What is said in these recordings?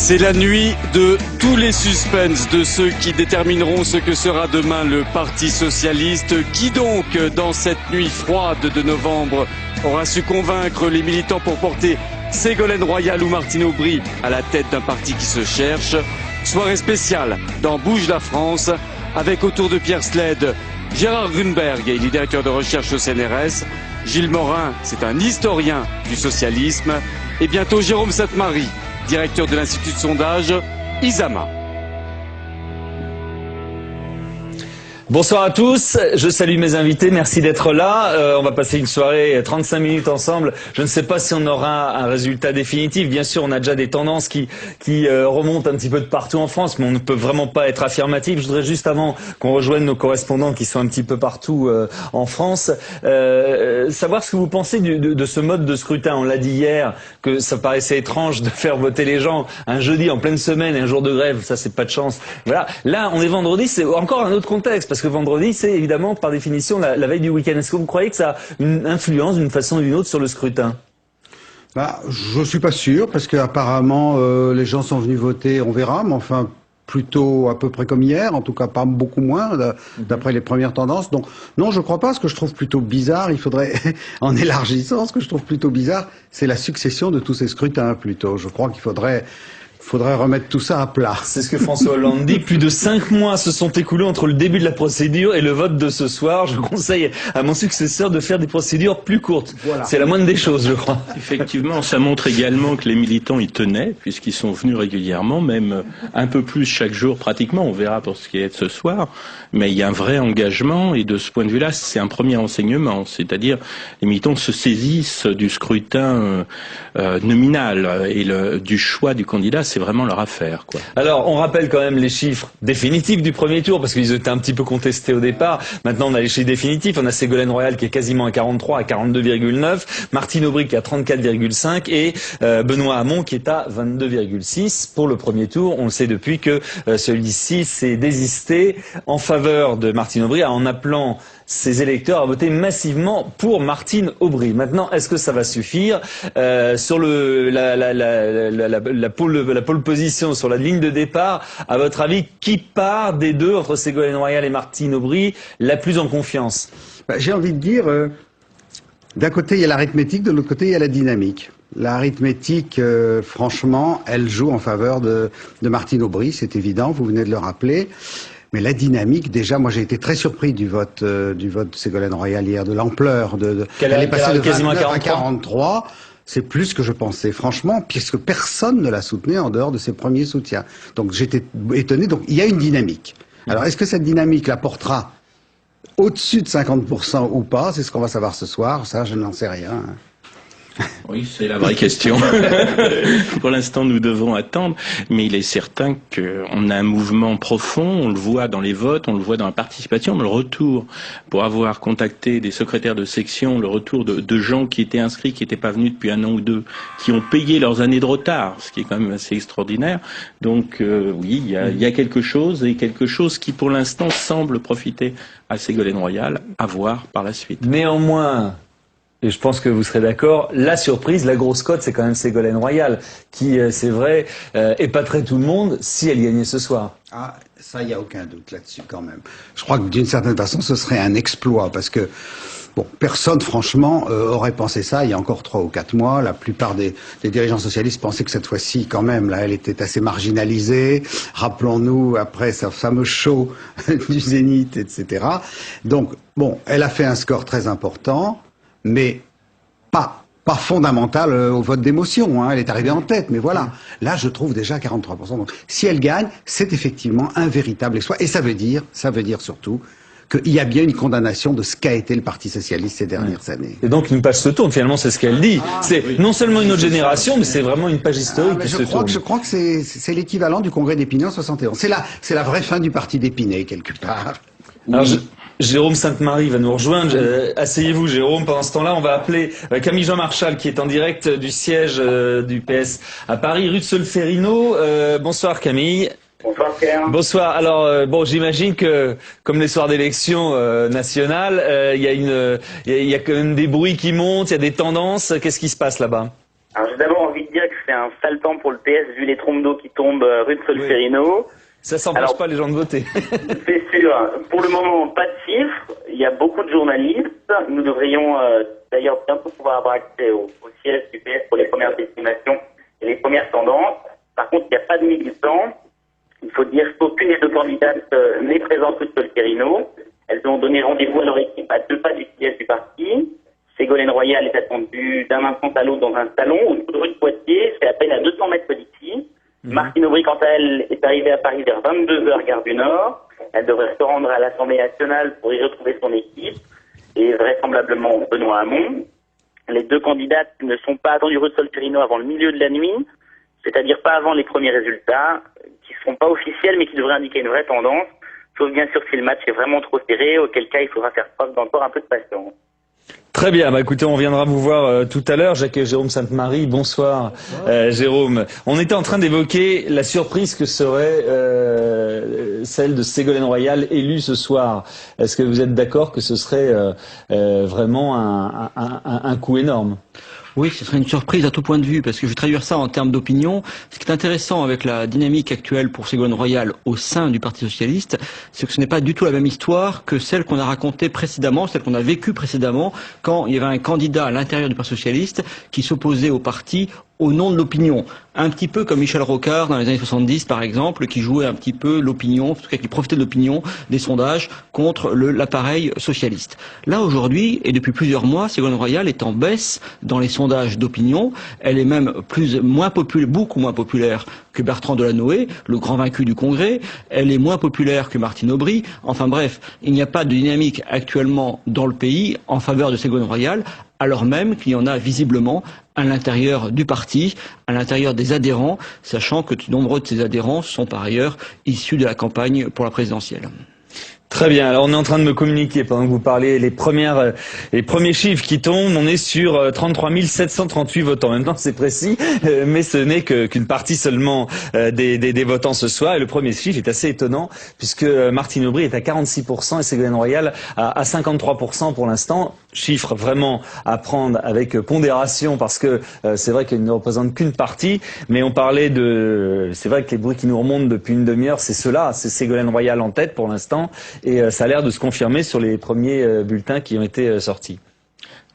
C'est la nuit de tous les suspens, de ceux qui détermineront ce que sera demain le Parti socialiste. Qui donc, dans cette nuit froide de novembre, aura su convaincre les militants pour porter Ségolène Royal ou Martine Aubry à la tête d'un parti qui se cherche? Soirée spéciale dans Bouge la France, avec autour de Pierre Sled, Gérard Grunberg, il est directeur de recherche au CNRS, Gilles Morin, c'est un historien du socialisme, et bientôt Jérôme Sainte-Marie, directeur de l'Institut de sondage ISAMA. Bonsoir à tous, je salue mes invités, merci d'être là. On va passer une soirée 35 minutes ensemble. Je ne sais pas si on aura un résultat définitif. Bien sûr, on a déjà des tendances qui remontent un petit peu de partout en France, mais on ne peut vraiment pas être affirmatif. Je voudrais juste, avant qu'on rejoigne nos correspondants qui sont un petit peu partout en France, savoir ce que vous pensez de ce mode de scrutin. On l'a dit hier, que ça paraissait étrange de faire voter les gens un jeudi en pleine semaine et un jour de grève, ça c'est pas de chance. Voilà. Là, on est vendredi, c'est encore un autre contexte. Parce que vendredi, c'est évidemment, par définition, la veille du week-end. Est-ce que vous croyez que ça a une influence d'une façon ou d'une autre sur le scrutin? Je suis pas sûr, parce qu'apparemment, les gens sont venus voter, on verra, mais enfin, plutôt à peu près comme hier, en tout cas pas beaucoup moins, d'après les premières tendances. Donc, non, je crois pas. Ce que je trouve plutôt bizarre, il faudrait, en élargissant, ce que je trouve plutôt bizarre, c'est la succession de tous ces scrutins, plutôt. Je crois qu'il faudrait remettre tout ça à plat. C'est ce que François Hollande dit. Plus de 5 mois se sont écoulés entre le début de la procédure et le vote de ce soir. Je conseille à mon successeur de faire des procédures plus courtes. Voilà. C'est la moindre des choses, je crois. Effectivement, ça montre également que les militants y tenaient, puisqu'ils sont venus régulièrement, même un peu plus chaque jour pratiquement. On verra pour ce qui est de ce soir. Mais il y a un vrai engagement, et de ce point de vue-là, c'est un premier enseignement. C'est-à-dire, les militants se saisissent du scrutin nominal et du choix du candidat. C'est vraiment leur affaire, quoi. Alors, on rappelle quand même les chiffres définitifs du premier tour, parce qu'ils étaient un petit peu contestés au départ. Maintenant, on a les chiffres définitifs. On a Ségolène Royal qui est quasiment à 43, à 42,9, Martine Aubry qui est à 34,5 et Benoît Hamon qui est à 22,6 pour le premier tour. On le sait depuis que celui-ci s'est désisté en faveur de Martine Aubry en appelant ses électeurs à voter massivement pour Martine Aubry. Maintenant, est-ce que ça va suffire sur la pole position, sur la ligne de départ? À votre avis, qui part des deux, entre Ségolène Royal et Martine Aubry, la plus en confiance? J'ai envie de dire, d'un côté il y a l'arithmétique, de l'autre côté il y a la dynamique. L'arithmétique, franchement, elle joue en faveur de Martine Aubry, c'est évident, vous venez de le rappeler. Mais la dynamique, déjà, moi j'ai été très surpris du vote de Ségolène Royal hier, de l'ampleur elle est passée de quasiment à 43. C'est plus que je pensais, franchement, puisque personne ne la soutenait en dehors de ses premiers soutiens. Donc j'étais étonné. Donc il y a une dynamique. Alors est-ce que cette dynamique la portera au-dessus de 50% ou pas? C'est ce qu'on va savoir ce soir. Ça, je n'en sais rien. Oui, c'est la vraie question. Pour l'instant, nous devons attendre, mais il est certain qu'on a un mouvement profond, on le voit dans les votes, on le voit dans la participation, le retour, pour avoir contacté des secrétaires de section, le retour de gens qui étaient inscrits, qui n'étaient pas venus depuis 1 an ou 2, qui ont payé leurs années de retard, ce qui est quand même assez extraordinaire. Donc oui, il y a quelque chose, et quelque chose qui pour l'instant semble profiter à Ségolène Royal, à voir par la suite. Néanmoins, et je pense que vous serez d'accord, la surprise, la grosse cote, c'est quand même Ségolène Royal, qui, c'est vrai, épaterait tout le monde si elle gagnait ce soir. Ah, ça, il n'y a aucun doute là-dessus quand même. Je crois que d'une certaine façon, ce serait un exploit, parce que, bon, personne, franchement, aurait pensé ça il y a encore 3 ou 4 mois. La plupart des dirigeants socialistes pensaient que cette fois-ci, quand même, là, elle était assez marginalisée. Rappelons-nous, après sa fameuse show du Zénith, etc. Donc, bon, elle a fait un score très important, mais pas fondamental au vote d'émotion, hein. Elle est arrivée en tête, mais voilà. Là, je trouve déjà 43%. Donc, si elle gagne, c'est effectivement un véritable exploit. Et ça veut dire surtout qu'il y a bien une condamnation de ce qu'a été le Parti socialiste ces dernières années. Et donc une page se tourne, finalement, c'est ce qu'elle dit. C'est non seulement une autre génération, mais c'est vraiment une page historique qui se tourne. Je crois que c'est l'équivalent du congrès d'Épinay en 71. C'est la vraie fin du parti d'Épinay, quelque part. Alors, Jérôme Sainte-Marie va nous rejoindre. Asseyez-vous, Jérôme. Pendant ce temps-là, on va appeler Camille Jean Marchal, qui est en direct du siège du PS à Paris, rue de Solferino. Bonsoir, Camille. Bonsoir, Pierre. Bonsoir. Alors, bon, j'imagine que, comme les soirs d'élection nationale, il y a quand même des bruits qui montent, il y a des tendances. Qu'est-ce qui se passe là-bas? Alors, j'ai d'abord envie de dire que c'est un sale temps pour le PS, vu les trompes d'eau qui tombent rue de Solferino. Oui. Ça s'empêche pas les gens de voter. C'est sûr. Pour le moment, pas de chiffres. Il y a beaucoup de journalistes. Nous devrions d'ailleurs bientôt pouvoir avoir accès au siège du PS pour les premières estimations et les premières tendances. Par contre, il n'y a pas de militants. Il faut dire qu'aucune des deux candidates n'est présente rue de Solferino. Elles ont donné rendez-vous à leur équipe à 2 pas du siège du parti. Ségolène Royal est attendue d'un instant à l'autre dans un salon. Au rue de Poitiers, c'est à peine à 200 mètres d'ici. Martine Aubry, quant à elle, est arrivée à Paris vers 22h, gare du Nord. Elle devrait se rendre à l'Assemblée nationale pour y retrouver son équipe et vraisemblablement Benoît Hamon. Les deux candidates ne sont pas attendues rue de Solferino avant le milieu de la nuit, c'est-à-dire pas avant les premiers résultats, qui ne seront pas officiels mais qui devraient indiquer une vraie tendance, sauf bien sûr si le match est vraiment trop serré, auquel cas il faudra faire preuve d'encore un peu de patience. Très bien, bah écoutez, on viendra vous voir tout à l'heure. Jacques et Jérôme Sainte-Marie, bonsoir. Jérôme, on était en train d'évoquer la surprise que serait celle de Ségolène Royal élue ce soir. Est-ce que vous êtes d'accord que ce serait vraiment un coup énorme? Oui, ce serait une surprise à tout point de vue, parce que je vais traduire ça en termes d'opinion. Ce qui est intéressant avec la dynamique actuelle pour Ségolène Royal au sein du Parti socialiste, c'est que ce n'est pas du tout la même histoire que celle qu'on a racontée précédemment, celle qu'on a vécue précédemment, quand il y avait un candidat à l'intérieur du Parti socialiste qui s'opposait au parti au nom de l'opinion. Un petit peu comme Michel Rocard dans les années 70, par exemple, qui jouait un petit peu l'opinion, en tout cas qui profitait de l'opinion des sondages contre l'appareil socialiste. Là, aujourd'hui, et depuis plusieurs mois, Ségolène Royal est en baisse dans les sondages d'opinion. Elle est même beaucoup moins populaire que Bertrand Delanoë, le grand vaincu du Congrès. Elle est moins populaire que Martine Aubry. Enfin bref, il n'y a pas de dynamique actuellement dans le pays en faveur de Ségolène Royal, alors même qu'il y en a visiblement à l'intérieur du parti, à l'intérieur des adhérents, sachant que de nombreux de ces adhérents sont par ailleurs issus de la campagne pour la présidentielle. Très bien. Alors on est en train de me communiquer pendant que vous parlez les premiers chiffres qui tombent. On est sur 33 738 votants. Maintenant c'est précis, mais ce n'est qu'une partie seulement des votants ce soir. Et le premier chiffre est assez étonnant puisque Martine Aubry est à 46% et Ségolène Royal à 53% pour l'instant. Chiffre vraiment à prendre avec pondération parce que c'est vrai qu'elle ne représente qu'une partie. Mais on parlait c'est vrai que les bruits qui nous remontent depuis une demi-heure, c'est cela. C'est Ségolène Royal en tête pour l'instant. Et ça a l'air de se confirmer sur les premiers bulletins qui ont été sortis.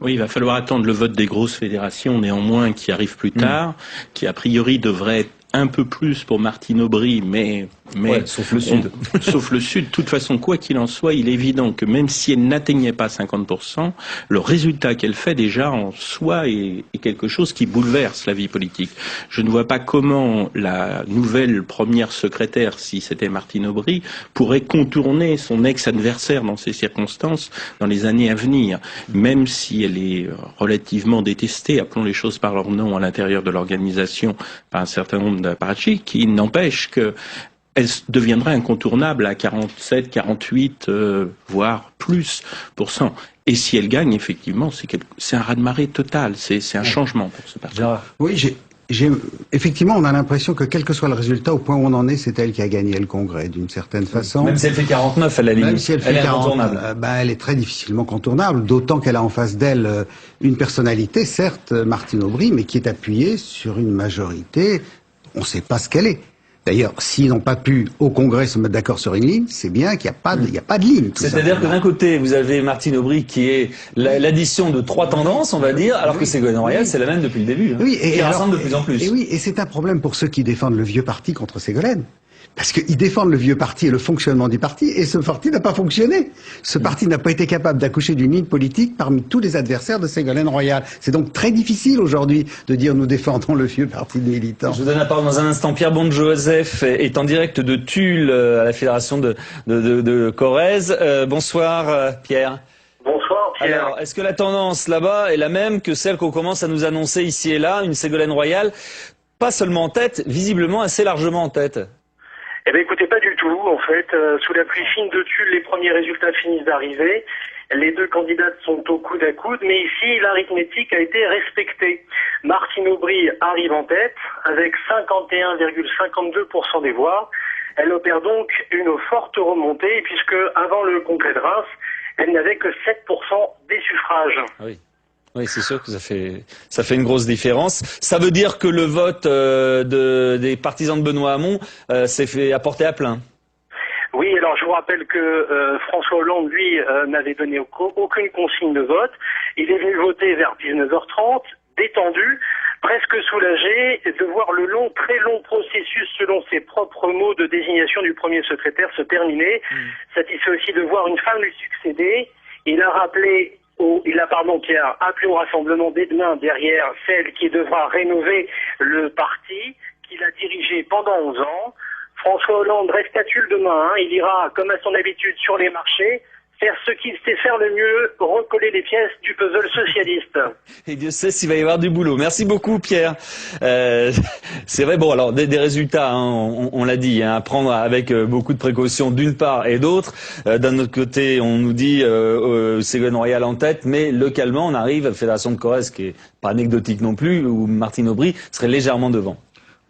Oui, il va falloir attendre le vote des grosses fédérations, néanmoins, qui arrive plus tard, qui a priori devrait être un peu plus pour Martine Aubry, mais ouais, sauf le Sud. Sauf le Sud. De toute façon, quoi qu'il en soit, il est évident que même si elle n'atteignait pas 50%, le résultat qu'elle fait déjà en soi est quelque chose qui bouleverse la vie politique. Je ne vois pas comment la nouvelle première secrétaire, si c'était Martine Aubry, pourrait contourner son ex-adversaire dans ces circonstances dans les années à venir. Même si elle est relativement détestée, appelons les choses par leur nom à l'intérieur de l'organisation par un certain nombre d'apparatchiks, qui n'empêche que elle deviendrait incontournable à 47, 48, voire plus %. Et si elle gagne, effectivement, c'est un raz-de-marée total. C'est un changement pour ce parti. Oui, effectivement, on a l'impression que quel que soit le résultat, au point où on en est, c'est elle qui a gagné le Congrès, d'une certaine façon. Même si elle fait 49, à la limite. Même si elle fait 40, elle est très difficilement contournable, d'autant qu'elle a en face d'elle une personnalité, certes, Martine Aubry, mais qui est appuyée sur une majorité, on ne sait pas ce qu'elle est. D'ailleurs, s'ils n'ont pas pu, au Congrès, se mettre d'accord sur une ligne, c'est bien qu'il n'y a pas de ligne. C'est-à-dire que d'un côté, vous avez Martine Aubry qui est l'addition de 3 tendances, on va dire, alors que Ségolène Royal, c'est la même depuis le début. Hein, oui, et qui rassemble de plus en plus. Et oui, et c'est un problème pour ceux qui défendent le vieux parti contre Ségolène. Parce qu'ils défendent le vieux parti et le fonctionnement du parti, et ce parti n'a pas fonctionné. Ce parti n'a pas été capable d'accoucher d'une ligne politique parmi tous les adversaires de Ségolène Royal. C'est donc très difficile aujourd'hui de dire nous défendons le vieux parti des militants. Je vous donne la parole dans un instant. Pierre Bon-Joseph est en direct de Tulle à la fédération de Corrèze. Bonsoir Pierre. Bonsoir Pierre. Alors, est-ce que la tendance là-bas est la même que celle qu'on commence à nous annoncer ici et là, une Ségolène Royal, pas seulement en tête, visiblement assez largement en tête? Eh bien écoutez, pas du tout. En fait, sous la pluie fine de Tulle, les premiers résultats finissent d'arriver. Les deux candidates sont au coude à coude, mais ici, l'arithmétique a été respectée. Martine Aubry arrive en tête avec 51,52% des voix. Elle opère donc une forte remontée, puisque avant le congrès de Reims, elle n'avait que 7% des suffrages. Oui. Oui, c'est sûr que ça fait une grosse différence. Ça veut dire que le vote des partisans de Benoît Hamon s'est fait apporter à plein. Oui, alors je vous rappelle que François Hollande, lui, n'avait donné aucune consigne de vote. Il est venu voter vers 19h30, détendu, presque soulagé de voir le très long processus, selon ses propres mots, de désignation du premier secrétaire se terminer. Satisfait aussi de voir une femme lui succéder. Il a appelé au rassemblement des demain derrière celle qui devra rénover le parti qu'il a dirigé pendant 11 ans. François Hollande reste à Tulle demain. Il ira, comme à son habitude, sur les marchés, faire ce qu'il sait faire le mieux, recoller les pièces du puzzle socialiste. Et Dieu sait s'il va y avoir du boulot. Merci beaucoup, Pierre. C'est vrai, bon, alors, des résultats, hein, on l'a dit, hein, à prendre avec beaucoup de précautions d'une part et d'autre. D'un autre côté, on nous dit Ségolène Royal en tête, mais localement, on arrive à la Fédération de Corrèze, qui est pas anecdotique non plus, où Martine Aubry serait légèrement devant.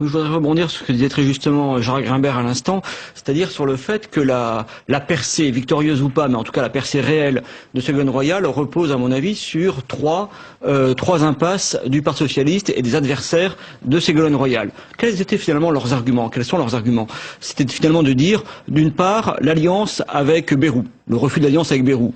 Je voudrais rebondir sur ce que disait très justement Gérard Grimbert à l'instant, c'est-à-dire sur le fait que la percée, victorieuse ou pas, mais en tout cas la percée réelle de Ségolène Royal repose à mon avis sur trois impasses du Parti socialiste et des adversaires de Ségolène Royal. Quels étaient finalement leurs arguments? Quels sont leurs arguments? C'était finalement de dire, d'une part, l'alliance avec Bayrou, le refus de l'alliance avec Bayrou.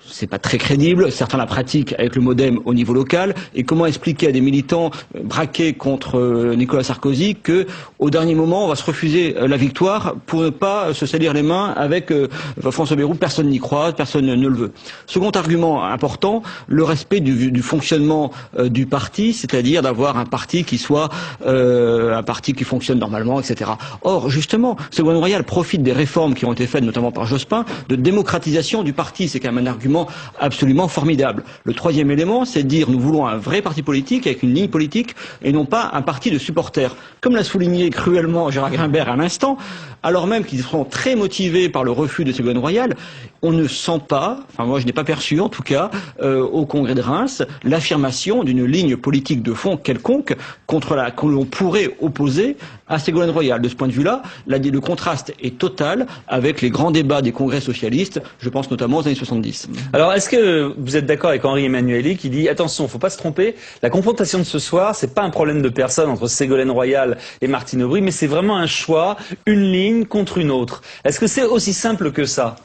C'est pas très crédible, certains la pratiquent avec le MoDem au niveau local, et comment expliquer à des militants braqués contre Nicolas Sarkozy que, au dernier moment, on va se refuser la victoire pour ne pas se salir les mains avec François Bayrou? Personne n'y croit, personne ne le veut. Second argument important, le respect du fonctionnement du parti, c'est-à-dire d'avoir un parti qui soit un parti qui fonctionne normalement, etc. Or, justement, Ségolène Royal profite des réformes qui ont été faites, notamment par Jospin, de démocratisation du parti. C'est quand même un argument absolument formidable. Le troisième élément, c'est de dire nous voulons un vrai parti politique avec une ligne politique et non pas un parti de supporters. Comme l'a souligné cruellement Gérard Grimbert à l'instant, alors même qu'ils seront très motivés par le refus de Ségolène Royal, on ne sent pas, enfin moi je n'ai pas perçu en tout cas, au congrès de Reims, l'affirmation d'une ligne politique de fond quelconque que l'on pourrait opposer à Ségolène Royal. De ce point de vue-là, le contraste est total avec les grands débats des congrès socialistes, je pense notamment aux années 70. Alors, est-ce que vous êtes d'accord avec Henri Emmanuelli qui dit attention, faut pas se tromper, la confrontation de ce soir, c'est pas un problème de personne entre Ségolène Royal et Martine Aubry, mais c'est vraiment un choix, une ligne contre une autre. Est-ce que c'est aussi simple que ça?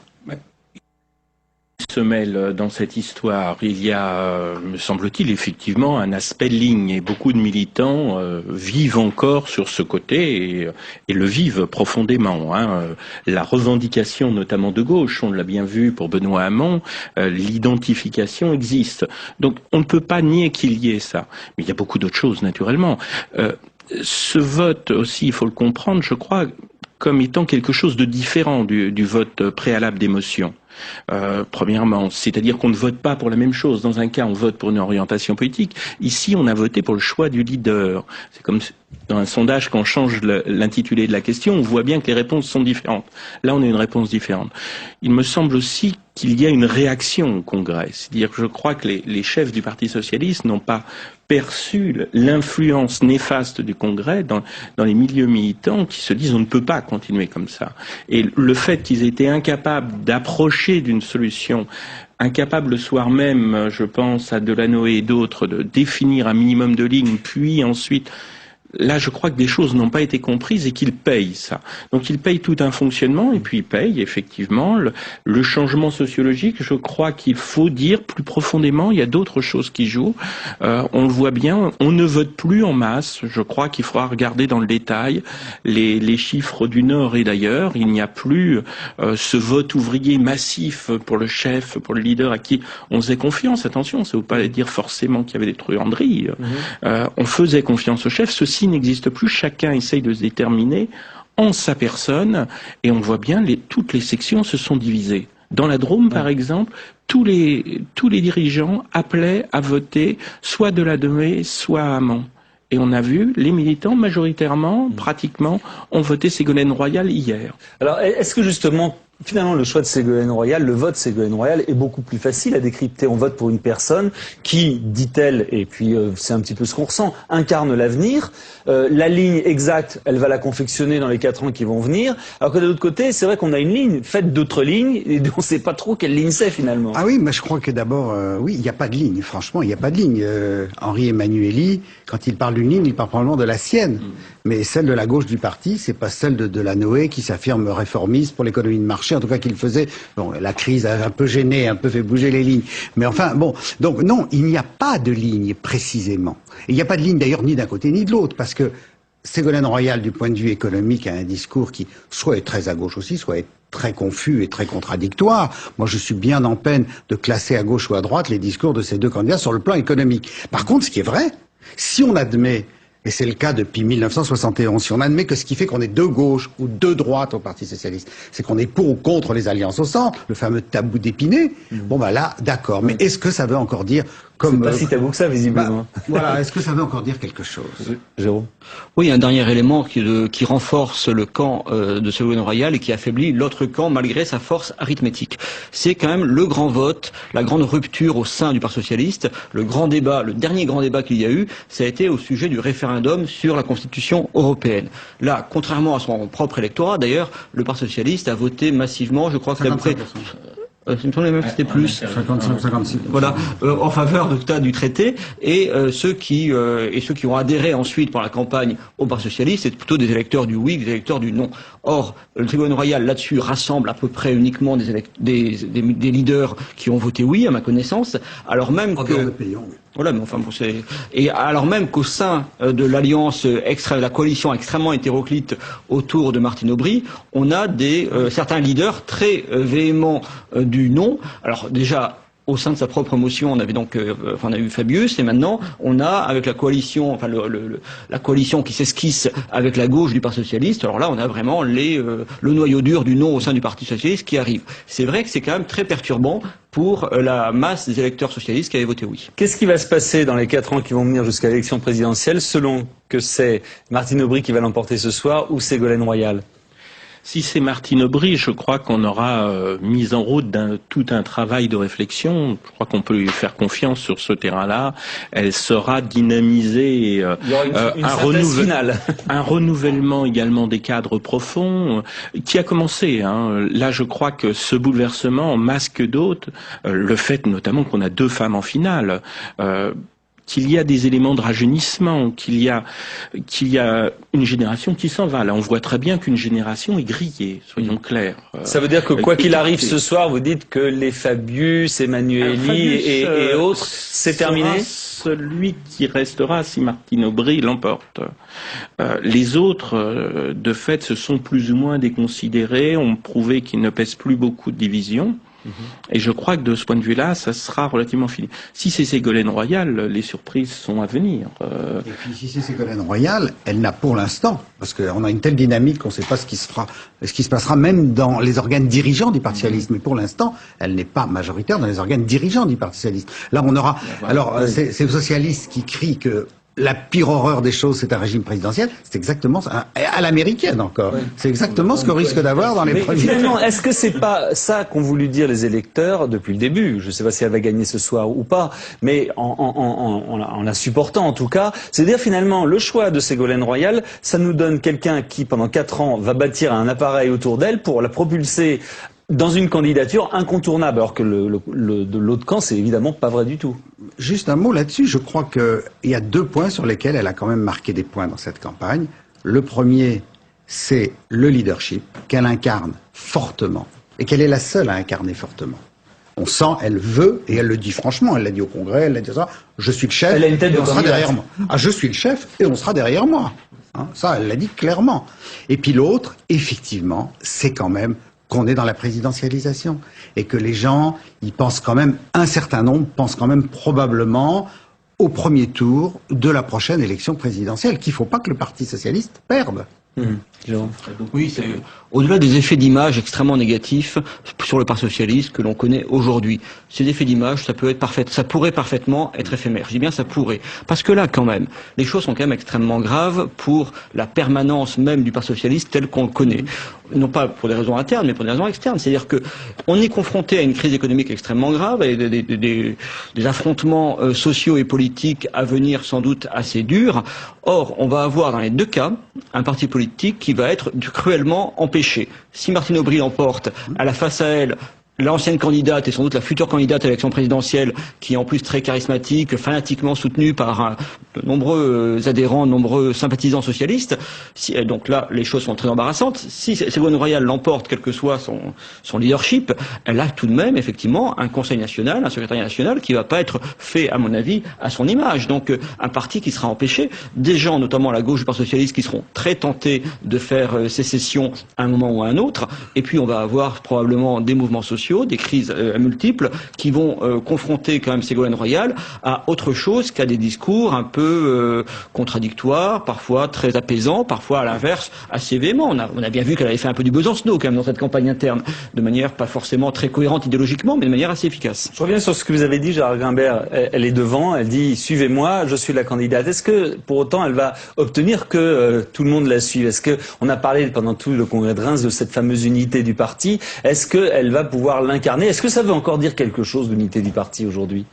Se mêle dans cette histoire, il y a, me semble-t-il, effectivement un aspect de ligne, et beaucoup de militants vivent encore sur ce côté et le vivent profondément. La revendication, notamment de gauche, on l'a bien vu pour Benoît Hamon, l'identification existe. Donc on ne peut pas nier qu'il y ait ça. Mais il y a beaucoup d'autres choses, naturellement. Ce vote aussi, il faut le comprendre, je crois, comme étant quelque chose de différent du vote préalable d'émotion. Premièrement, c'est-à-dire qu'on ne vote pas pour la même chose. Dans un cas, on vote pour une orientation politique. Ici, on a voté pour le choix du leader. C'est comme dans un sondage, quand on change l'intitulé de la question, on voit bien que les réponses sont différentes. Là, on a une réponse différente. Il me semble aussi qu'il y a une réaction au Congrès. C'est-à-dire que je crois que les chefs du Parti socialiste n'ont pas perçu l'influence néfaste du Congrès dans les milieux militants qui se disent on ne peut pas continuer comme ça. Et le fait qu'ils aient été incapables d'approcher d'une solution, incapables le soir même, je pense à Delanoë et d'autres, de définir un minimum de lignes, puis ensuite là, je crois que des choses n'ont pas été comprises et qu'il paye ça. Donc il paye tout un fonctionnement et puis il paye effectivement le changement sociologique. Je crois qu'il faut dire plus profondément, il y a d'autres choses qui jouent. On le voit bien, on ne vote plus en masse. Je crois qu'il faudra regarder dans le détail les chiffres du Nord et d'ailleurs. Il n'y a plus ce vote ouvrier massif pour le chef, pour le leader à qui on faisait confiance. Attention, ça ne veut pas dire forcément qu'il y avait des truanderies. On faisait confiance au chef. Ceci n'existe plus. Chacun essaye de se déterminer en sa personne et on voit bien toutes les sections se sont divisées. Dans la Drôme, par exemple, tous les dirigeants appelaient à voter soit Delademé, soit Hamon. Et on a vu, les militants, majoritairement, pratiquement, ont voté Ségolène Royal hier. Alors, est-ce que justement, finalement, le choix de Ségolène Royal, le vote Ségolène Royal est beaucoup plus facile à décrypter? On vote pour une personne qui, dit-elle, et puis c'est un petit peu ce qu'on ressent, incarne l'avenir. La ligne exacte, elle va la confectionner dans les 4 ans qui vont venir. Alors que de l'autre côté, c'est vrai qu'on a une ligne faite d'autres lignes et on ne sait pas trop quelle ligne c'est finalement. Ah oui, mais je crois que d'abord, oui, il n'y a pas de ligne. Franchement, il n'y a pas de ligne. Henri Emmanuelli, quand il parle d'une ligne, il parle probablement de la sienne. Mais celle de la gauche du parti, c'est pas celle de Delanoë qui s'affirme réformiste pour l'économie de marché, en tout cas qu'il faisait. Bon, la crise a un peu gêné, un peu fait bouger les lignes. Mais enfin, bon, donc non, il n'y a pas de ligne précisément. Et il n'y a pas de ligne d'ailleurs ni d'un côté ni de l'autre, parce que Ségolène Royal, du point de vue économique, a un discours qui soit est très à gauche aussi, soit est très confus et très contradictoire. Moi, je suis bien en peine de classer à gauche ou à droite les discours de ces deux candidats sur le plan économique. Par contre, ce qui est vrai, si on admet, et c'est le cas depuis 1971, si on admet que ce qui fait qu'on est de gauche ou de droite au Parti Socialiste, c'est qu'on est pour ou contre les alliances au centre, le fameux tabou d'Épinay, bon bah là, d'accord. Mais est-ce que ça veut encore dire comme... C'est pas si tabou que ça, visiblement. Voilà, est-ce que ça veut encore dire quelque chose? Jérôme? Oui, un dernier élément qui renforce le camp de Ségolène Royal et qui affaiblit l'autre camp malgré sa force arithmétique. C'est quand même le grand vote, la grande rupture au sein du Parti Socialiste, le grand débat, le dernier grand débat qu'il y a eu, ça a été au sujet du référendum sur la Constitution européenne. Là, contrairement à son propre électorat, d'ailleurs, le Parti Socialiste a voté massivement, je crois que c'est à peu près... il me semblait même que c'était plus 55-56. Voilà, en faveur du traité et ceux qui ont adhéré ensuite pendant la campagne au Parti Socialiste, c'est plutôt des électeurs du oui, des électeurs du non. Or, le Ségolène Royal là-dessus rassemble à peu près uniquement des leaders qui ont voté oui, à ma connaissance, alors même que voilà, mais enfin bon, et alors même qu'au sein de l'alliance la coalition extrêmement hétéroclite autour de Martine Aubry, on a certains leaders très véhéments du non. Alors déjà, au sein de sa propre motion, on avait donc, on a eu Fabius, et maintenant on a avec la coalition, la coalition qui s'esquisse avec la gauche du Parti Socialiste. Alors là, on a vraiment le noyau dur du non au sein du Parti Socialiste qui arrive. C'est vrai que c'est quand même très perturbant pour la masse des électeurs socialistes qui avaient voté oui. Qu'est-ce qui va se passer dans les 4 ans qui vont venir jusqu'à l'élection présidentielle, selon que c'est Martine Aubry qui va l'emporter ce soir ou Ségolène Royal? Si c'est Martine Aubry, je crois qu'on aura mis en route tout un travail de réflexion. Je crois qu'on peut lui faire confiance sur ce terrain-là. Elle sera dynamisée. Il y aura une synthèse finale. Un renouvellement également des cadres profonds qui a commencé. Là, je crois que ce bouleversement masque d'autres. Le fait notamment qu'on a 2 femmes en finale. Qu'il y a des éléments de rajeunissement, qu'il y a une génération qui s'en va. Là, on voit très bien qu'une génération est grillée, soyons clairs. Ça veut dire que quoi qu'il arrive ce soir, vous dites que les Fabius, Emmanuelli et autres, c'est terminé? Celui qui restera si Martine Aubry l'emporte. Les autres, de fait, se sont plus ou moins déconsidérés, ont prouvé qu'ils ne pèsent plus beaucoup de divisions. Et je crois que de ce point de vue-là, ça sera relativement fini. Si c'est Ségolène Royal, les surprises sont à venir. Et puis si c'est Ségolène Royal, elle n'a pour l'instant, parce qu'on a une telle dynamique qu'on ne sait pas ce qui se passera même dans les organes dirigeants du Parti Socialiste. Mais pour l'instant, elle n'est pas majoritaire dans les organes dirigeants du Parti Socialiste. Là, on aura... Alors, c'est les socialistes qui crient que la pire horreur des choses, c'est un régime présidentiel. C'est exactement ça, à l'américaine encore. Oui. C'est exactement ce qu'on risque d'avoir dans les premiers. Finalement, est-ce que c'est pas ça qu'ont voulu dire les électeurs depuis le début? Je ne sais pas si elle va gagner ce soir ou pas, mais en la supportant en tout cas, c'est dire finalement le choix de Ségolène Royal, ça nous donne quelqu'un qui pendant 4 ans va bâtir un appareil autour d'elle pour la propulser dans une candidature incontournable, alors que de l'autre camp, c'est évidemment pas vrai du tout. Juste un mot là-dessus, je crois qu'il y a 2 points sur lesquels elle a quand même marqué des points dans cette campagne. Le premier, c'est le leadership qu'elle incarne fortement, et qu'elle est la seule à incarner fortement. On sent, elle veut, et elle le dit franchement, elle l'a dit au Congrès, elle l'a dit ça, je suis le chef, elle a une tête et de on sera derrière moi. Ah, je suis le chef, et on sera derrière moi. Hein, ça, elle l'a dit clairement. Et puis l'autre, effectivement, c'est quand même qu'on est dans la présidentialisation et que les gens, ils pensent quand même, un certain nombre pensent quand même probablement au premier tour de la prochaine élection présidentielle, qu'il ne faut pas que le Parti socialiste perde. Oui, c'est au-delà des effets d'image extrêmement négatifs sur le Parti socialiste que l'on connaît aujourd'hui. Ces effets d'image, ça pourrait parfaitement être éphémère. Je dis bien ça pourrait, parce que là, quand même, les choses sont quand même extrêmement graves pour la permanence même du Parti socialiste tel qu'on le connaît. Non pas pour des raisons internes, mais pour des raisons externes. C'est-à-dire que on est confronté à une crise économique extrêmement grave, et des affrontements sociaux et politiques à venir sans doute assez durs. Or, on va avoir dans les 2 cas un parti politique qui va être cruellement empêché. Si Martine Aubry l'emporte, elle a face à elle l'ancienne candidate et sans doute la future candidate à l'élection présidentielle, qui est en plus très charismatique, fanatiquement soutenue par de nombreux adhérents, de nombreux sympathisants socialistes. Donc là, les choses sont très embarrassantes. Si Ségolène Royal l'emporte, quel que soit son leadership, elle a tout de même effectivement un conseil national, un secrétariat national qui va pas être fait, à mon avis, à son image. Donc un parti qui sera empêché. Des gens, notamment à la gauche du Parti socialiste, qui seront très tentés de faire sécession à un moment ou à un autre. Et puis on va avoir probablement des mouvements sociaux, des crises multiples qui vont confronter quand même Ségolène Royal à autre chose qu'à des discours un peu contradictoires, parfois très apaisants, parfois à l'inverse assez véhéments. On a bien vu qu'elle avait fait un peu du Besancenot quand même dans cette campagne interne, de manière pas forcément très cohérente idéologiquement, mais de manière assez efficace. Je reviens sur ce que vous avez dit, Gérard Grimbert. Elle est devant, elle dit « suivez-moi, je suis la candidate ». Est-ce que pour autant elle va obtenir que tout le monde la suive? Est-ce qu'on a parlé pendant tout le congrès de Reims de cette fameuse unité du parti? Est-ce qu'elle va pouvoir l'incarner? Est-ce que ça veut encore dire quelque chose, l'unité du parti aujourd'hui?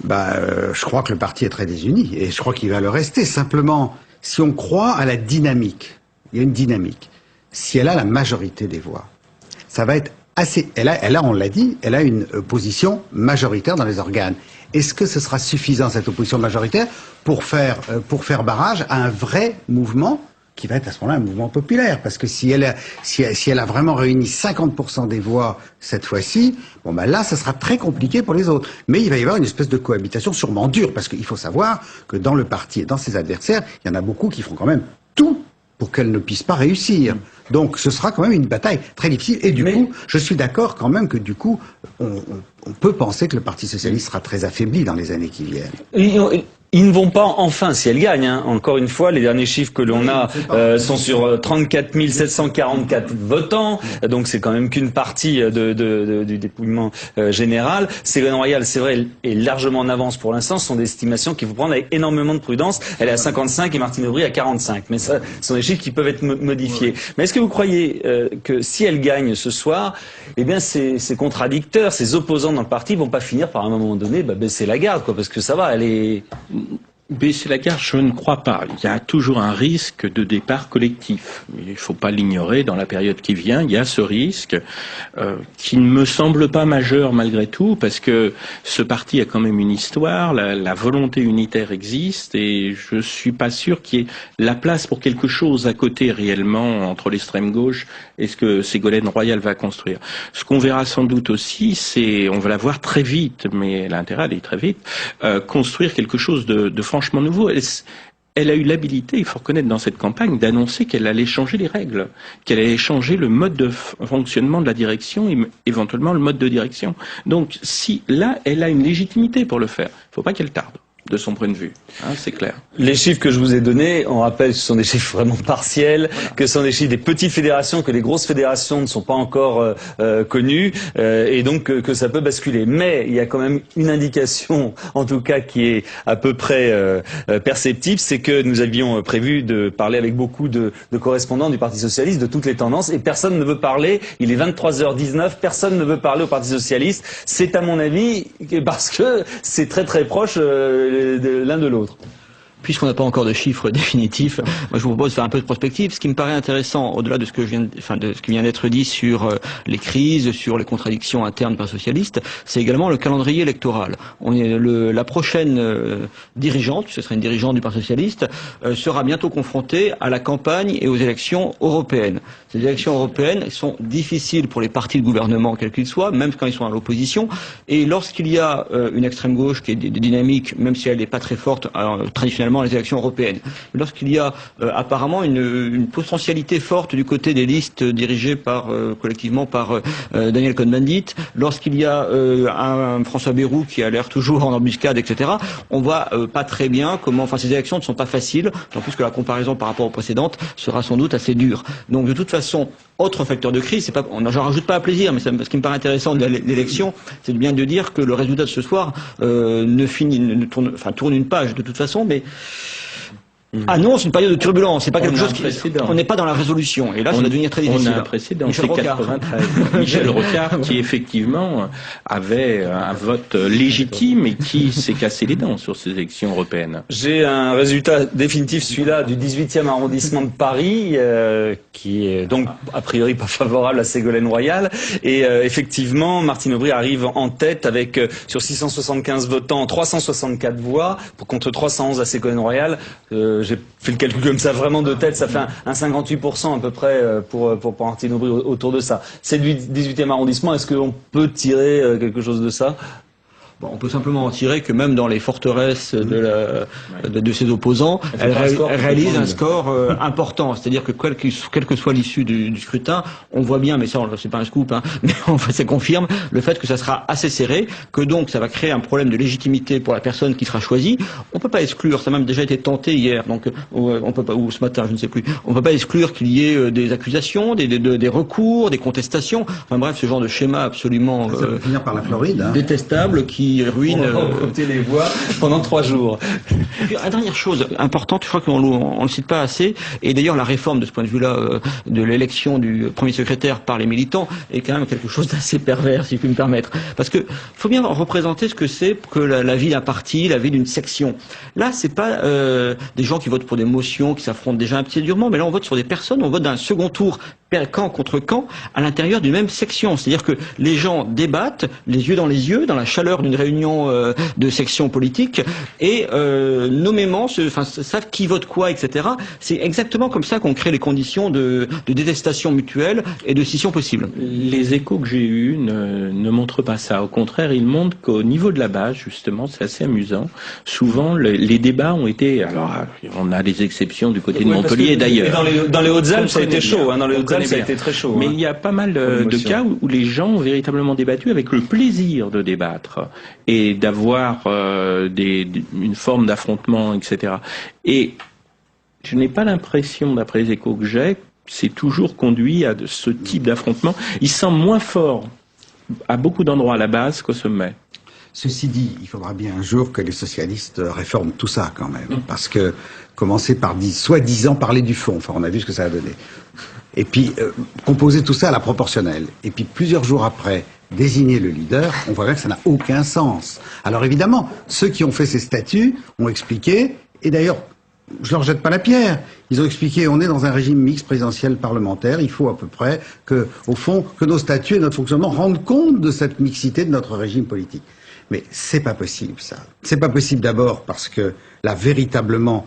Je crois que le parti est très désuni et je crois qu'il va le rester. Simplement, si on croit à la dynamique, il y a une dynamique. Si elle a la majorité des voix, ça va être assez. Elle a, on l'a dit, elle a une position majoritaire dans les organes. Est-ce que ce sera suffisant, cette opposition majoritaire, pour faire barrage à un vrai mouvement qui va être à ce moment-là un mouvement populaire? Parce que si elle a vraiment réuni 50% des voix cette fois-ci, là, ça sera très compliqué pour les autres. Mais il va y avoir une espèce de cohabitation sûrement dure, parce qu'il faut savoir que dans le parti et dans ses adversaires, il y en a beaucoup qui feront quand même tout pour qu'elle ne puisse pas réussir. Donc ce sera quand même une bataille très difficile. Et du coup, je suis d'accord quand même que du coup, on peut penser que le Parti socialiste sera très affaibli dans les années qui viennent. Ils ne vont pas enfin, si elle gagne, hein. Encore une fois, les derniers chiffres que l'on a sont sur 34 744 votants, donc c'est quand même qu'une partie du dépouillement général. Ségolène Royal, c'est vrai, est largement en avance pour l'instant. Ce sont des estimations qu'il faut prendre avec énormément de prudence. Elle est à 55 et Martine Aubry à 45, mais ça, ce sont des chiffres qui peuvent être modifiés. Mais est-ce que vous croyez que si elle gagne ce soir, eh bien ces contradicteurs, ces opposants dans le parti vont pas finir par à un moment donné baisser la garde, quoi, parce que ça va, elle est... Baisser la garde, je ne crois pas. Il y a toujours un risque de départ collectif. Il ne faut pas l'ignorer dans la période qui vient. Il y a ce risque qui ne me semble pas majeur malgré tout, parce que ce parti a quand même une histoire, la volonté unitaire existe, et je suis pas sûr qu'il y ait la place pour quelque chose à côté réellement entre l'extrême gauche et ce que Ségolène Royal va construire. Ce qu'on verra sans doute aussi, c'est, on va la voir très vite, mais elle a intérêt à aller très vite, construire quelque chose de franchement nouveau. Elle a eu l'habilité, il faut reconnaître dans cette campagne, d'annoncer qu'elle allait changer les règles, qu'elle allait changer le mode de fonctionnement de la direction et éventuellement le mode de direction. Donc si là, elle a une légitimité pour le faire, il ne faut pas qu'elle tarde. De son point de vue, c'est clair. Les chiffres que je vous ai donnés, on rappelle que ce sont des chiffres vraiment partiels, que ce sont des chiffres des petites fédérations, que les grosses fédérations ne sont pas encore connues, et donc que ça peut basculer. Mais il y a quand même une indication, en tout cas, qui est à peu près perceptible, c'est que nous avions prévu de parler avec beaucoup de correspondants du Parti socialiste de toutes les tendances, et personne ne veut parler. Il est 23h19, personne ne veut parler au Parti socialiste. C'est à mon avis parce que c'est très très proche de l'un de l'autre. puisqu'on n'a pas encore de chiffres définitifs, moi je vous propose de faire un peu de prospective. Ce qui me paraît intéressant, au-delà de ce que de ce qui vient d'être dit sur les crises, sur les contradictions internes du Parti socialiste, c'est également le calendrier électoral. La prochaine dirigeante, ce serait une dirigeante du Parti socialiste, sera bientôt confrontée à la campagne et aux élections européennes. Ces élections européennes sont difficiles pour les partis de gouvernement, quels qu'ils soient, même quand ils sont à l'opposition. Et lorsqu'il y a une extrême gauche qui est dynamique, même si elle n'est pas très forte traditionnellement à les élections européennes, lorsqu'il y a apparemment une potentialité forte du côté des listes dirigées collectivement par Daniel Cohn-Bendit, lorsqu'il y a un François Bayrou qui a l'air toujours en embuscade, etc., on voit pas très bien comment, enfin ces élections ne sont pas faciles, en plus que la comparaison par rapport aux précédentes sera sans doute assez dure. Donc de toute façon, autre facteur de crise, j'en rajoute pas à plaisir, mais ce qui me paraît intéressant de l'élection, c'est bien de dire que le résultat de ce soir tourne une page de toute façon, mais annonce une période de turbulence. C'est pas quelque chose on n'est pas dans la résolution. Et là, ça va devenir très difficile. On a un précédent, c'est 93. Michel Rocard, qui effectivement avait un vote légitime et qui s'est cassé les dents sur ces élections européennes. J'ai un résultat définitif, celui-là, du 18e arrondissement de Paris, qui est donc a priori pas favorable à Ségolène Royal. Et effectivement, Martine Aubry arrive en tête avec, sur 675 votants, 364 voix, contre 311 à Ségolène Royal. J'ai fait le calcul comme ça, vraiment de tête, ça fait un 58% à peu près pour Martine Aubry autour de ça. C'est du 18e arrondissement, est-ce qu'on peut tirer quelque chose de ça ? Bon, on peut simplement en tirer que même dans les forteresses de ses opposants, elle réalise un score important. C'est-à-dire que quelle que soit l'issue du scrutin, on voit bien, mais ça c'est pas un scoop, hein, mais ça confirme le fait que ça sera assez serré, que donc ça va créer un problème de légitimité pour la personne qui sera choisie. On peut pas exclure, ça a même déjà été tenté hier, donc on peut pas, ou ce matin, je ne sais plus, on peut pas exclure qu'il y ait des accusations, des recours, des contestations, enfin bref, ce genre de schéma absolument ça va finir par la Floride, hein. Détestable qui ruine compter les voix pendant 3 jours. Et puis, une dernière chose importante, je crois qu'on le cite pas assez, et d'ailleurs la réforme de ce point de vue-là de l'élection du premier secrétaire par les militants est quand même quelque chose d'assez pervers, si je puis me permettre, parce que faut bien représenter ce que c'est que la vie d'un parti, la vie d'une section. Là, c'est pas des gens qui votent pour des motions, qui s'affrontent déjà un petit durement, mais là on vote sur des personnes, on vote d'un second tour, camp contre camp, à l'intérieur d'une même section. C'est-à-dire que les gens débattent, les yeux, dans la chaleur d'une réunion de section politique, et nommément savent qui vote quoi, etc. C'est exactement comme ça qu'on crée les conditions de détestation mutuelle et de scission possible. Les échos que j'ai eus ne montrent pas ça. Au contraire, ils montrent qu'au niveau de la base, justement, c'est assez amusant. Souvent, les débats ont été... Alors, on a des exceptions du côté de Montpellier et d'ailleurs. Dans les Hautes-Alpes, ça a été chaud. Dans les Hautes-Alpes, ça a été très chaud. Mais il y a pas mal de cas où les gens ont véritablement débattu avec le plaisir de débattre et d'avoir une forme d'affrontement, etc. Et je n'ai pas l'impression, d'après les échos que j'ai, c'est toujours conduit à ce type d'affrontement. Il semble moins fort à beaucoup d'endroits à la base qu'au sommet. Ceci dit, il faudra bien un jour que les socialistes réforment tout ça quand même, parce que commencer par soi-disant parler du fond, enfin on a vu ce que ça a donné, et puis composer tout ça à la proportionnelle, et puis plusieurs jours après désigner le leader, on voit bien que ça n'a aucun sens. Alors évidemment, ceux qui ont fait ces statuts ont expliqué, et d'ailleurs je leur jette pas la pierre. Ils ont expliqué, on est dans un régime mixte présidentiel parlementaire, il faut à peu près que, au fond, que nos statuts et notre fonctionnement rendent compte de cette mixité de notre régime politique. Mais c'est pas possible, ça. C'est pas possible d'abord parce que, là, véritablement,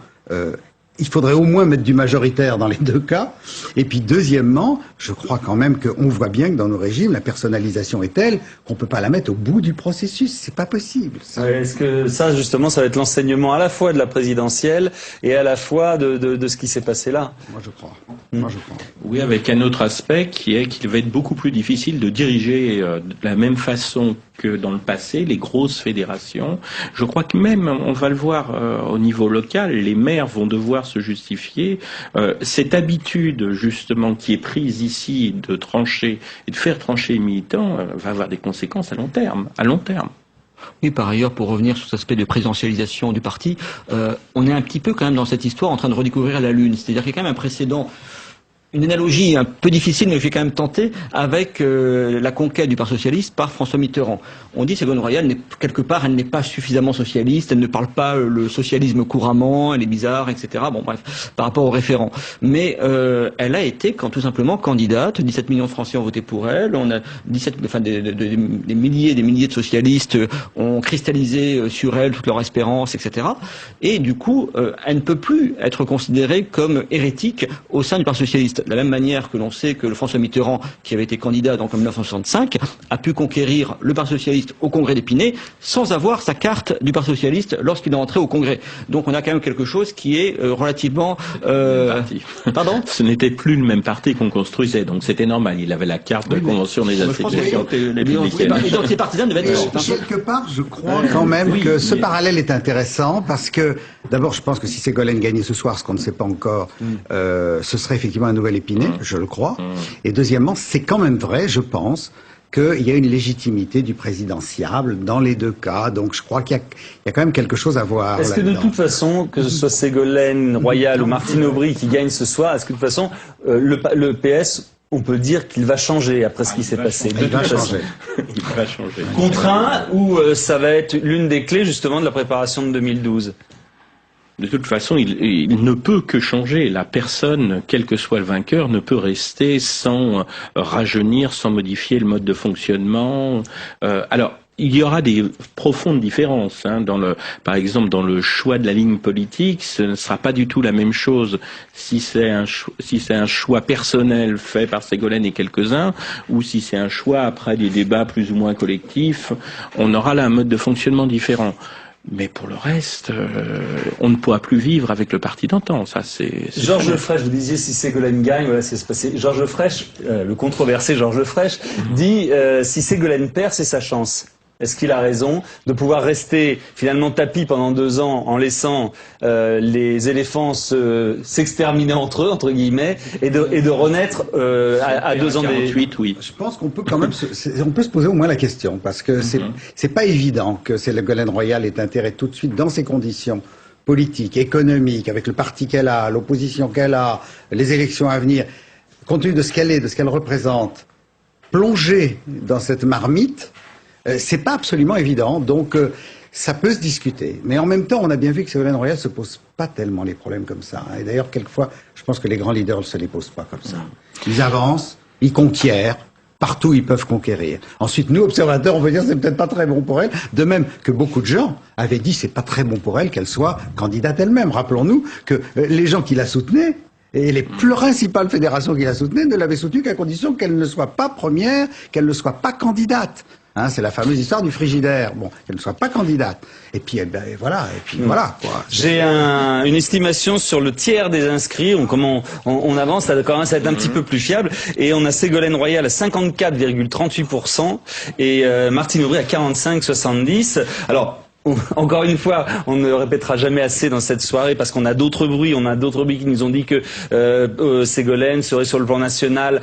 il faudrait au moins mettre du majoritaire dans les deux cas. Et puis, deuxièmement, je crois quand même qu'on voit bien que dans nos régimes, la personnalisation est telle qu'on peut pas la mettre au bout du processus. C'est pas possible, ça. Est-ce que ça, justement, ça va être l'enseignement à la fois de la présidentielle et à la fois de ce qui s'est passé là? Moi, je crois. Oui, avec un autre aspect qui est qu'il va être beaucoup plus difficile de diriger de la même façon que dans le passé, les grosses fédérations. Je crois que même, on va le voir au niveau local, les maires vont devoir se justifier. Cette habitude, justement, qui est prise ici de trancher et de faire trancher les militants, va avoir des conséquences à long terme. Oui, par ailleurs, pour revenir sur cet aspect de présidentialisation du parti, on est un petit peu quand même dans cette histoire en train de redécouvrir la Lune. C'est-à-dire qu'il y a quand même un précédent une analogie un peu difficile, mais je vais quand même tenter, avec la conquête du Parti socialiste par François Mitterrand. On dit que Ségolène Royal, quelque part, elle n'est pas suffisamment socialiste, elle ne parle pas le socialisme couramment, elle est bizarre, etc. Bon, bref, par rapport aux référents. Mais elle a été tout simplement candidate, 17 millions de Français ont voté pour elle, on a des milliers de socialistes ont cristallisé sur elle toute leur espérance, etc. Et du coup, elle ne peut plus être considérée comme hérétique au sein du Parti socialiste. De la même manière que l'on sait que le François Mitterrand, qui avait été candidat donc en 1965, a pu conquérir le Parti socialiste au Congrès d'Épinay sans avoir sa carte du Parti socialiste lorsqu'il est entré au Congrès. Donc on a quand même quelque chose qui est relativement... Pardon ? Ce n'était plus le même parti qu'on construisait, donc c'était normal. Il avait la carte de convention des institutions républicaines. Les partisans devaient être... Quelque part, je crois quand même que ce parallèle est intéressant parce que, d'abord, je pense que si Ségolène gagnait ce soir, ce qu'on ne sait pas encore, ce serait effectivement un nouvel Épinay, je le crois. Et deuxièmement, c'est quand même vrai, je pense, qu'il y a une légitimité du présidentiable dans les deux cas. Donc je crois qu'il y a quand même quelque chose à voir. Est-ce que de toute façon, que ce soit Ségolène Royal ou Martine Aubry qui gagne ce soir, est-ce que de toute façon, le PS, on peut dire qu'il va changer après ce qui s'est passé? Il va changer. Il va changer. Contraint ou ça va être l'une des clés justement de la préparation de 2012? De toute façon, il ne peut que changer. La personne, quel que soit le vainqueur, ne peut rester sans rajeunir, sans modifier le mode de fonctionnement. Alors, il y aura des profondes différences. Par exemple, dans le choix de la ligne politique, ce ne sera pas du tout la même chose si c'est un choix personnel fait par Ségolène et quelques-uns, ou si c'est un choix après des débats plus ou moins collectifs. On aura là un mode de fonctionnement différent. Mais pour le reste, on ne pourra plus vivre avec le parti d'antan. Ça, c'est Georges Frêche, vous disiez si Ségolène gagne, voilà ce qui s'est passé. Georges Frêche, le controversé Georges Frêche, dit si Ségolène perd, c'est sa chance. Est-ce qu'il a raison de pouvoir rester finalement tapis pendant 2 ans en laissant les éléphants s'exterminer entre eux, entre guillemets, et de renaître à 2 ans des... Oui. Je pense qu'on peut quand même on peut se poser au moins la question, parce que c'est pas évident que Ségolène Royal ait intérêt tout de suite dans ces conditions politiques, économiques, avec le parti qu'elle a, l'opposition qu'elle a, les élections à venir, compte tenu de ce qu'elle est, de ce qu'elle représente, plonger dans cette marmite. C'est pas absolument évident, donc ça peut se discuter. Mais en même temps, on a bien vu que Ségolène Royal se pose pas tellement les problèmes comme ça. Et d'ailleurs, quelquefois, je pense que les grands leaders ne se les posent pas comme ça. Ils avancent, ils conquièrent, partout ils peuvent conquérir. Ensuite, nous, observateurs, on peut dire c'est peut-être pas très bon pour elle. De même que beaucoup de gens avaient dit c'est pas très bon pour elle qu'elle soit candidate elle-même. Rappelons-nous que les gens qui la soutenaient, et les principales fédérations qui la soutenaient ne l'avaient soutenue qu'à condition qu'elle ne soit pas première, qu'elle ne soit pas candidate. C'est la fameuse histoire du frigidaire. Bon, qu'elle ne soit pas candidate. Et puis, voilà. Quoi. J'ai une estimation sur le tiers des inscrits. On avance, ça commence à être un petit peu plus fiable. Et on a Ségolène Royal à 54,38% et Martine Aubry à 45,70%. Alors, encore une fois, on ne le répétera jamais assez dans cette soirée parce qu'on a d'autres bruits. On a d'autres bruits qui nous ont dit que Ségolène serait sur le plan national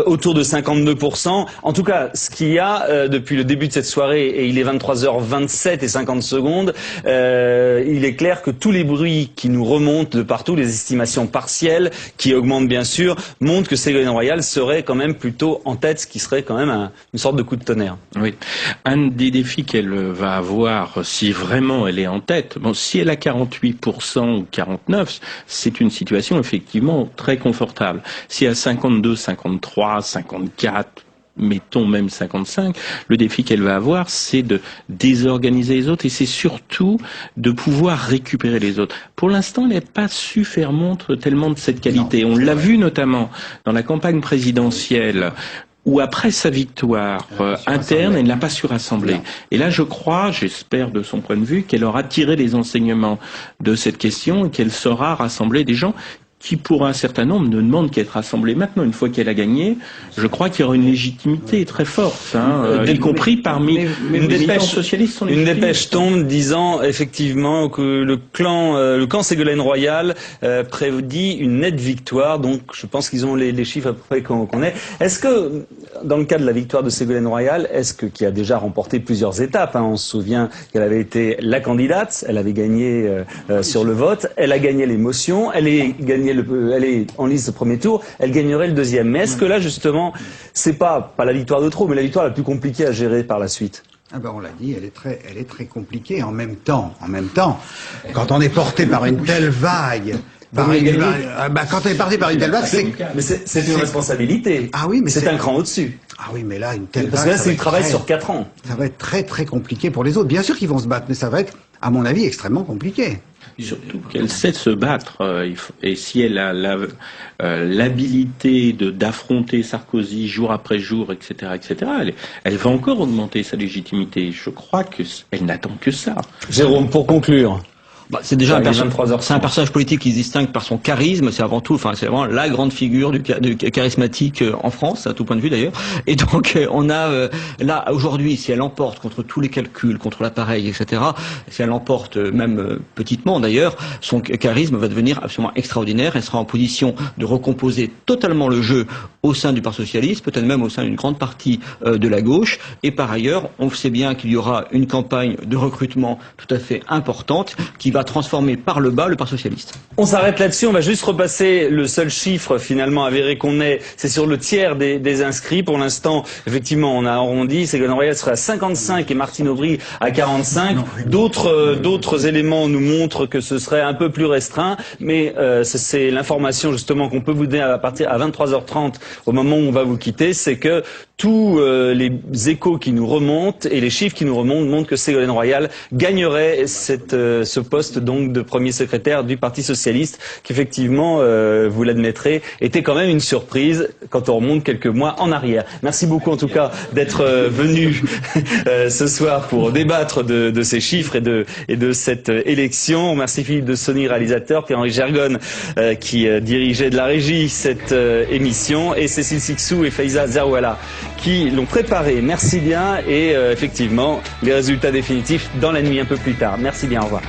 autour de 52%. En tout cas, ce qu'il y a depuis le début de cette soirée, et il est 23h27 et 50 secondes, il est clair que tous les bruits qui nous remontent de partout, les estimations partielles, qui augmentent bien sûr, montrent que Ségolène Royal serait quand même plutôt en tête, ce qui serait quand même une sorte de coup de tonnerre. Oui. Un des défis qu'elle va avoir, si vraiment elle est en tête, si elle a 48% ou 49%, c'est une situation effectivement très confortable. Si elle a 52, 53, 54, mettons même 55, le défi qu'elle va avoir, c'est de désorganiser les autres et c'est surtout de pouvoir récupérer les autres. Pour l'instant, elle n'a pas su faire montre tellement de cette qualité. On l'a vu notamment dans la campagne présidentielle, où après sa victoire interne, elle n'a pas su rassembler. Et là, je crois, j'espère de son point de vue, qu'elle aura tiré les enseignements de cette question et qu'elle saura rassembler des gens qui, pour un certain nombre, ne demandent qu'à être rassemblés maintenant. Une fois qu'elle a gagné, je crois qu'il y aura une légitimité très forte, y compris parmi les militants socialistes. Une dépêche tombe disant effectivement que le camp Ségolène Royal prédit une nette victoire. Donc, je pense qu'ils ont les chiffres à peu près qu'on connaît. Est-ce que, dans le cas de la victoire de Ségolène Royal, qui a déjà remporté plusieurs étapes, hein, on se souvient qu'elle avait été la candidate, elle avait gagné sur le vote, elle a gagné les motions, elle est en liste au premier tour, elle gagnerait le deuxième. Mais est-ce que là, justement, c'est pas la victoire de trop, mais la victoire la plus compliquée à gérer par la suite? Ah ben on l'a dit, elle est très compliquée. En même temps, quand on est porté par une telle vague, quand on est porté par une telle vague, c'est une responsabilité. Ah oui, mais c'est un cran au-dessus. Ah oui, mais là, une telle vague. Parce que là, c'est du travail sur 4 ans. Ça va être très très compliqué pour les autres. Bien sûr qu'ils vont se battre, mais ça va être, à mon avis, extrêmement compliqué. Surtout qu'elle sait se battre, et si elle a l'habilité d'affronter Sarkozy jour après jour, etc., elle va encore augmenter sa légitimité. Je crois qu'elle n'attend que ça. Jérôme, pour conclure. C'est déjà un personnage politique qui se distingue par son charisme, c'est avant tout, c'est vraiment la grande figure du charismatique en France, à tout point de vue d'ailleurs. Et donc on a là aujourd'hui, si elle emporte contre tous les calculs, contre l'appareil, etc., si elle emporte même petitement d'ailleurs, son charisme va devenir absolument extraordinaire. Elle sera en position de recomposer totalement le jeu au sein du Parti socialiste, peut-être même au sein d'une grande partie de la gauche. Et par ailleurs, on sait bien qu'il y aura une campagne de recrutement tout à fait importante qui va transformer par le bas le Parti socialiste. On s'arrête là-dessus, on va juste repasser le seul chiffre finalement avéré qu'on ait, c'est sur le tiers des inscrits. Pour l'instant, effectivement, on a arrondi, Ségolène Royal serait à 55 et Martine Aubry à 45. D'autres éléments nous montrent que ce serait un peu plus restreint, mais c'est l'information justement qu'on peut vous donner à 23h30 au moment où on va vous quitter, c'est que tous les échos qui nous remontent et les chiffres qui nous remontent montrent que Ségolène Royal gagnerait ce poste donc de premier secrétaire du Parti socialiste, qui effectivement, vous l'admettrez, était quand même une surprise quand on remonte quelques mois en arrière. Merci beaucoup en tout cas d'être venu ce soir pour débattre de ces chiffres et de cette élection. Merci Philippe de Sony, réalisateur, Pierre-Henri Gergonne qui dirigeait de la régie cette émission, et Cécile Sixou et Faiza Zerouala qui l'ont préparé. Merci bien, et effectivement les résultats définitifs dans la nuit un peu plus tard. Merci bien, au revoir.